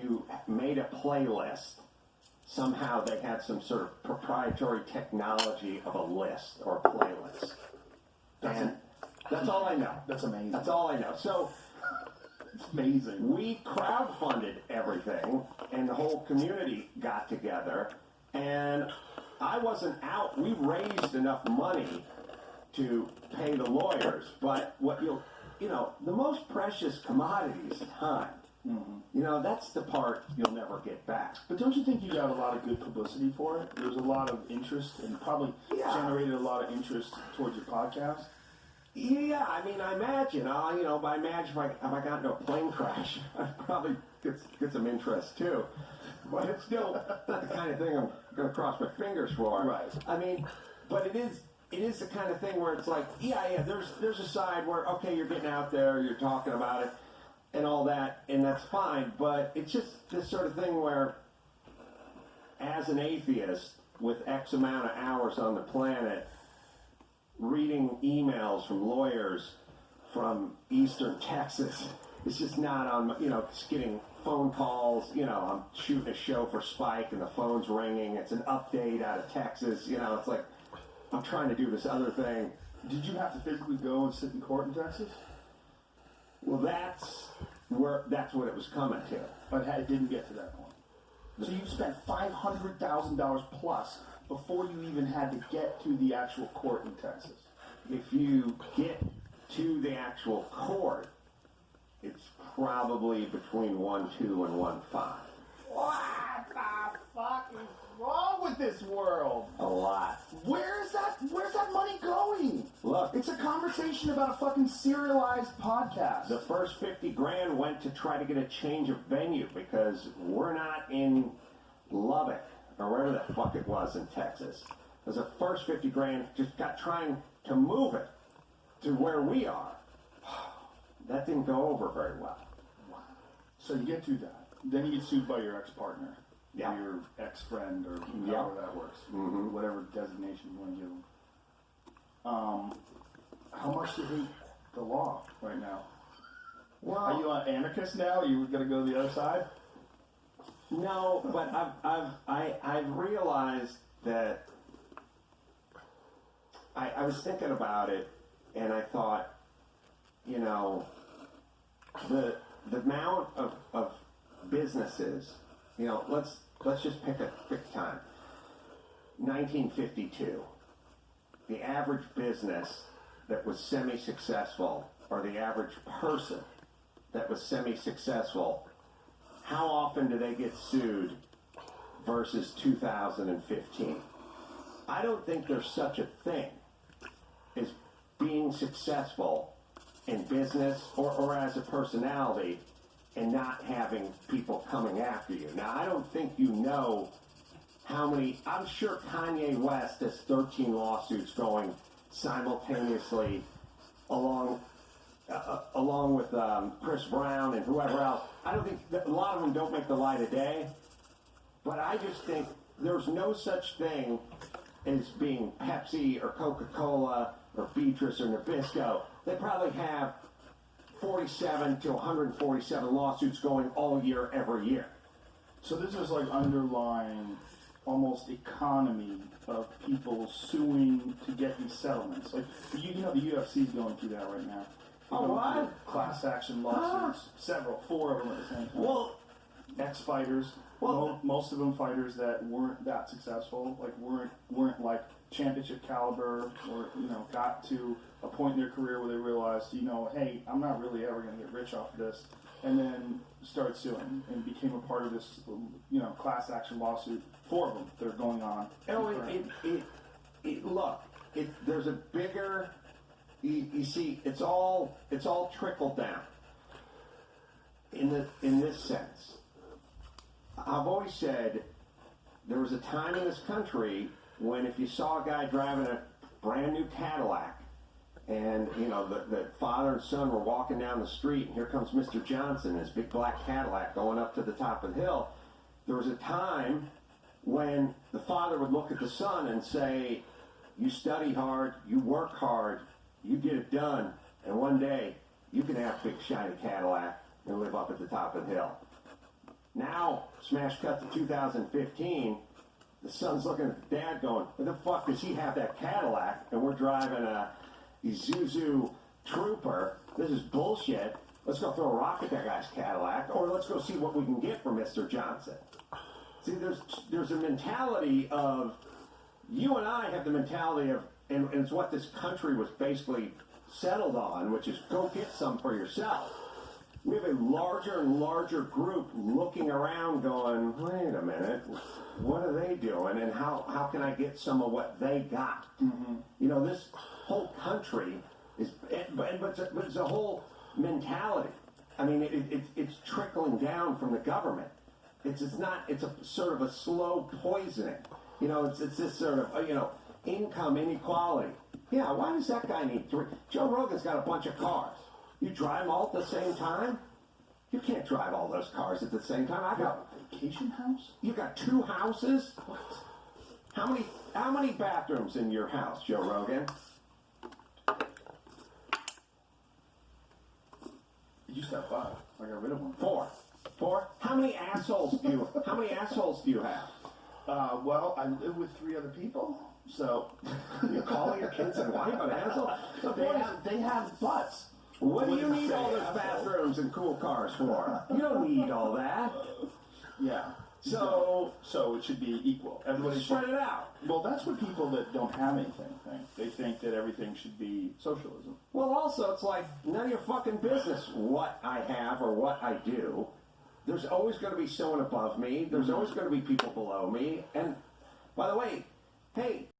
you made a playlist, somehow they had some sort of proprietary technology of a list or a playlist. That's all I know. That's amazing. That's all I know. So it's amazing. We crowdfunded everything, and the whole community got together, and I wasn't out. We raised enough money to pay the lawyers, but the most precious commodity is time. Mm-hmm. That's the part you'll never get back. But don't you think you got a lot of good publicity for it? There was a lot of interest and probably generated a lot of interest towards your podcast? Yeah, I mean, I imagine, if I got into a plane crash, I'd probably get some interest too. But it's still not the kind of thing I'm going to cross my fingers for. Right. I mean, but it is the kind of thing where it's like, there's a side where, okay, you're getting out there, you're talking about it, and all that, and that's fine, but it's just this sort of thing where, as an atheist, with X amount of hours on the planet, reading emails from lawyers from Eastern Texas, it's just not on, just getting phone calls, I'm shooting a show for Spike and the phone's ringing, it's an update out of Texas, it's like, I'm trying to do this other thing. Did you have to physically go and sit in court in Texas? Well, that's what it was coming to. But it didn't get to that point. So you spent $500,000 plus before you even had to get to the actual court in Texas. If you get to the actual court, it's probably between 1.2 and 1.5. What the fuck is wrong with this world? A lot. Where's that money going? Look, it's a conversation about a fucking serialized podcast. The first $50,000 went to try to get a change of venue because we're not in Lubbock or wherever the fuck it was in Texas. Because the first $50,000 just got trying to move it to where we are. That didn't go over very well. Wow. So you get to that. Then you get sued by your ex-partner. Yeah. Or your ex-friend, or however that works. Mm-hmm. Whatever designation you want to give them. How much do you hate the law right now? Well, are you an anarchist now? Are you going to go to the other side? No, but I've realized that I was thinking about it, and I thought, the amount of businesses, let's just pick time. 1952. The average business that was semi-successful, or the average person that was semi-successful, how often do they get sued versus 2015? I don't think there's such a thing as being successful in business or as a personality and not having people coming after you. Now, I don't think you know how many. I'm sure Kanye West has 13 lawsuits going simultaneously along with Chris Brown and whoever else. I don't think a lot of them don't make the light of day, but I just think there's no such thing as being Pepsi or Coca-Cola or Beatrice or Nabisco. They probably have 47 to 147 lawsuits going all year, every year. So this is like underlying almost economy of people suing to get these settlements. Like, the UFC is going through that right now. Oh, what? Class action lawsuits. Four of them at the same time. Well, ex-fighters. Well, most of them fighters that weren't that successful, like weren't like championship caliber, or got to a point in their career where they realized, hey, I'm not really ever going to get rich off of this, and then started suing and became a part of this, class action lawsuit. Four of them that are going on. There's a bigger. You see, it's all trickled down. In this sense, I've always said there was a time in this country when if you saw a guy driving a brand new Cadillac, and the father and son were walking down the street, and here comes Mr. Johnson, his big black Cadillac going up to the top of the hill. There was a time when the father would look at the son and say, "You study hard, you work hard, you get it done, and one day you can have a big shiny Cadillac and live up at the top of the hill." Now, smash cut to 2015, the son's looking at the dad going, "Where the fuck does he have that Cadillac? And we're driving a Isuzu Trooper. This is bullshit. Let's go throw a rock at that guy's Cadillac, or let's go see what we can get for Mr. Johnson." See, there's a mentality of, you and I have the mentality of, and it's what this country was basically settled on, which is go get some for yourself. We have a larger and larger group looking around going, wait a minute, what are they doing, and how can I get some of what they got? Mm-hmm. You know, this whole country is, but it's a whole mentality. I mean, it's trickling down from the government. It's a sort of a slow poisoning. You know, it's this sort of, income inequality. Yeah, why does that guy need three? Joe Rogan's got a bunch of cars. You drive them all at the same time? You can't drive all those cars at the same time. I got a vacation house? You got 2 houses? What? How many bathrooms in your house, Joe Rogan? You used to have 5. I got rid of one. 4. How many assholes do you have? Well, I live with 3 other people, so You call your kids and wife an asshole? they have butts. What do you need all those bathrooms and cool cars for? You don't need all that. Yeah. So it should be equal. Everybody spread it out. Well, that's what people that don't have anything think. They think that everything should be socialism. Well, also, it's like none of your fucking business what I have or what I do. There's always going to be someone above me. There's always going to be people below me. And by the way, hey,